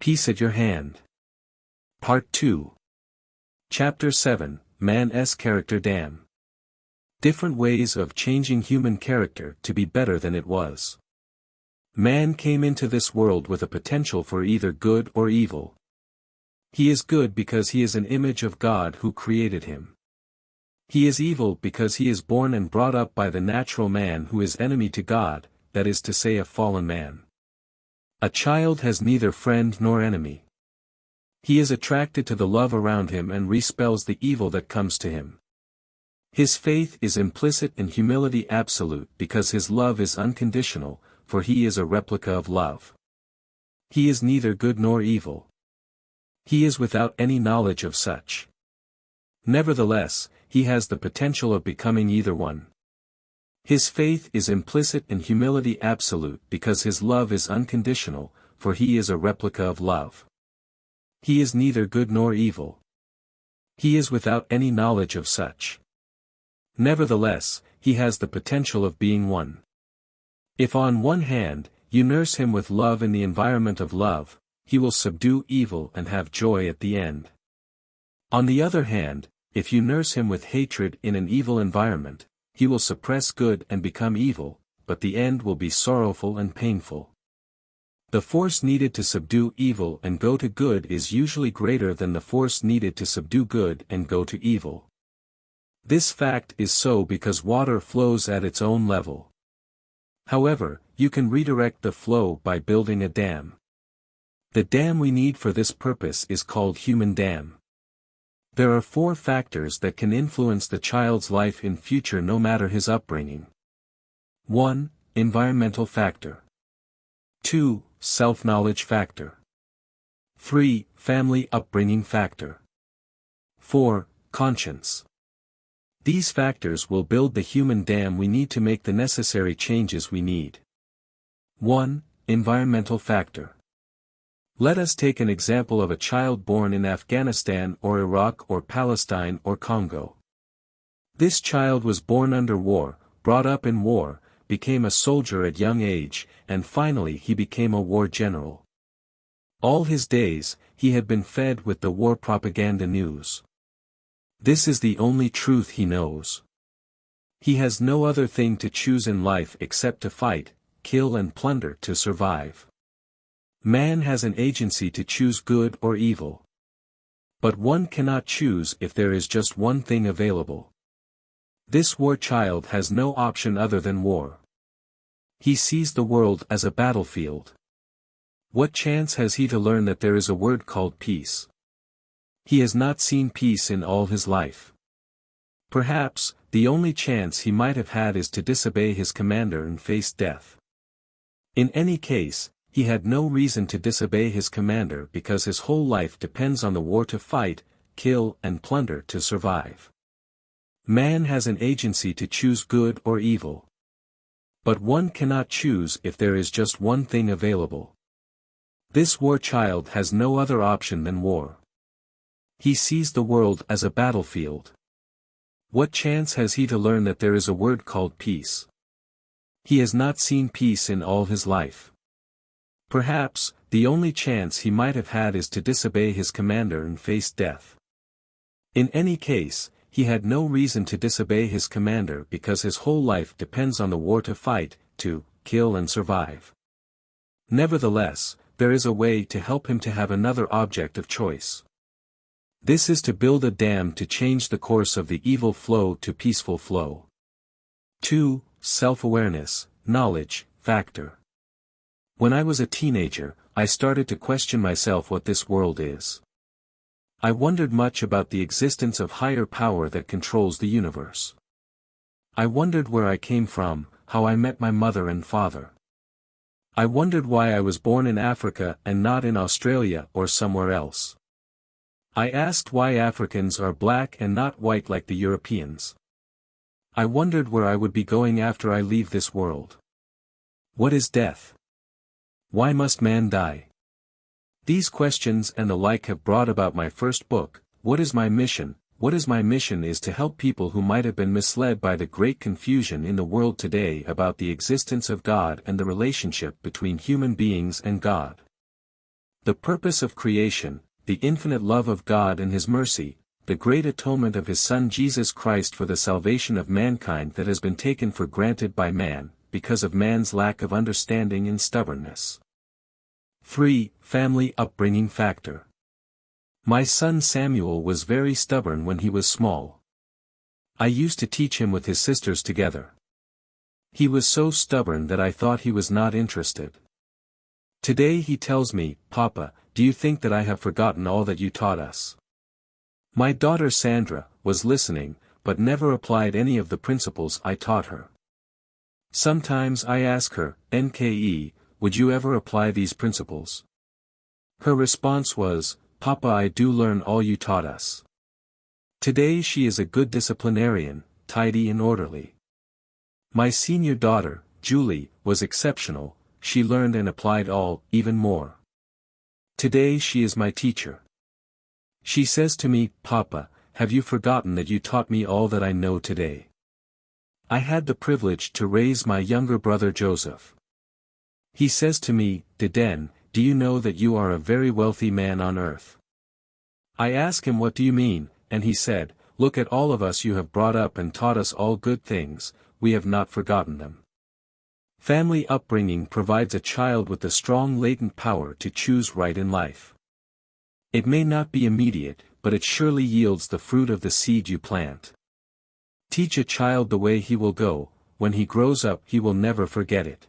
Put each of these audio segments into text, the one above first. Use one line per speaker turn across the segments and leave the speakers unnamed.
Peace at Your Hand. Part 2. Chapter 7, Man's Character Dam. Different ways of changing human character to be better than it was. Man came into this world with a potential for either good or evil. He is good because he is an image of God who created him. He is evil because he is born and brought up by the natural man who is enemy to God, that is to say, a fallen man. A child has neither friend nor enemy. He is attracted to the love around him and repels the evil that comes to him. His faith is implicit and humility absolute because his love is unconditional, for he is a replica of love. He is neither good nor evil. He is without any knowledge of such. Nevertheless, he has the potential of becoming either one. His faith is implicit and humility absolute because his love is unconditional, for he is a replica of love. He is neither good nor evil. He is without any knowledge of such. Nevertheless, he has the potential of being one. If on one hand, you nurse him with love in the environment of love, he will subdue evil and have joy at the end. On the other hand, if you nurse him with hatred in an evil environment, he will suppress good and become evil, but the end will be sorrowful and painful. The force needed to subdue evil and go to good is usually greater than the force needed to subdue good and go to evil. This fact is so because water flows at its own level. However, you can redirect the flow by building a dam. The dam we need for this purpose is called human dam. There are 4 factors that can influence the child's life in future no matter his upbringing. 1. Environmental factor. 2. Self-knowledge factor. 3. Family upbringing factor. 4. Conscience. These factors will build the human dam we need to make the necessary changes we need. 1. Environmental factor. Let us take an example of a child born in Afghanistan or Iraq or Palestine or Congo. This child was born under war, brought up in war, became a soldier at young age, and finally he became a war general. All his days, he had been fed with the war propaganda news. This is the only truth he knows. He has no other thing to choose in life except to fight, kill and plunder to survive. Man has an agency to choose good or evil. But one cannot choose if there is just one thing available. This war child has no option other than war. He sees the world as a battlefield. What chance has he to learn that there is a word called peace? He has not seen peace in all his life. Perhaps, the only chance he might have had is to disobey his commander and face death. In any case, he had no reason to disobey his commander because his whole life depends on the war to fight, kill and plunder to survive. Man has an agency to choose good or evil. But one cannot choose if there is just one thing available. This war child has no other option than war. He sees the world as a battlefield. What chance has he to learn that there is a word called peace? He has not seen peace in all his life. Perhaps, the only chance he might have had is to disobey his commander and face death. In any case, he had no reason to disobey his commander because his whole life depends on the war to fight, to kill and survive. Nevertheless, there is a way to help him to have another object of choice. This is to build a dam to change the course of the evil flow to peaceful flow. 2. Self-awareness, knowledge, factor. When I was a teenager, I started to question myself what this world is. I wondered much about the existence of higher power that controls the universe. I wondered where I came from, how I met my mother and father. I wondered why I was born in Africa and not in Australia or somewhere else. I asked why Africans are black and not white like the Europeans. I wondered where I would be going after I leave this world. What is death? Why must man die? These questions and the like have brought about my first book, What is My Mission? What is my mission is to help people who might have been misled by the great confusion in the world today about the existence of God and the relationship between human beings and God. The purpose of creation, the infinite love of God and His mercy, the great atonement of His Son Jesus Christ for the salvation of mankind that has been taken for granted by man, because of man's lack of understanding and stubbornness. 3. Family upbringing factor. My son Samuel was very stubborn when he was small. I used to teach him with his sisters together. He was so stubborn that I thought he was not interested. Today he tells me, "Papa, do you think that I have forgotten all that you taught us?" My daughter Sandra was listening, but never applied any of the principles I taught her. Sometimes I ask her, "Nke, would you ever apply these principles?" Her response was, "Papa, I do learn all you taught us." Today she is a good disciplinarian, tidy and orderly. My senior daughter, Julie, was exceptional. She learned and applied all, even more. Today she is my teacher. She says to me, "Papa, have you forgotten that you taught me all that I know today?" I had the privilege to raise my younger brother Joseph. He says to me, "Deden, do you know that you are a very wealthy man on earth?" I ask him, "What do you mean?" and he said, "Look at all of us you have brought up and taught us all good things, we have not forgotten them." Family upbringing provides a child with the strong latent power to choose right in life. It may not be immediate, but it surely yields the fruit of the seed you plant. Teach a child the way he will go, when he grows up he will never forget it.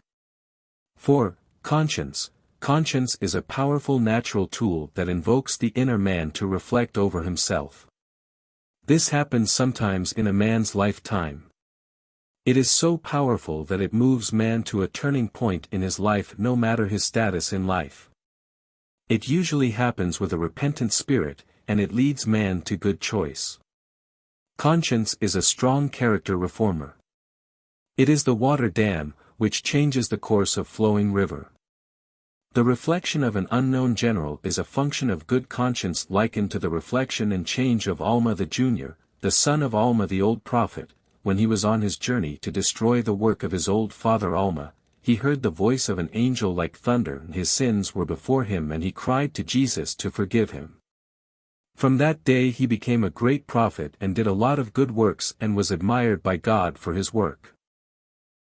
4. Conscience. Conscience is a powerful natural tool that invokes the inner man to reflect over himself. This happens sometimes in a man's lifetime. It is so powerful that it moves man to a turning point in his life no matter his status in life. It usually happens with a repentant spirit, and it leads man to good choice. Conscience is a strong character reformer. It is the water dam, which changes the course of flowing river. The reflection of an unknown general is a function of good conscience likened to the reflection and change of Alma the Junior, the son of Alma the old prophet. When he was on his journey to destroy the work of his old father Alma, he heard the voice of an angel like thunder, and his sins were before him, and he cried to Jesus to forgive him. From that day he became a great prophet and did a lot of good works and was admired by God for his work.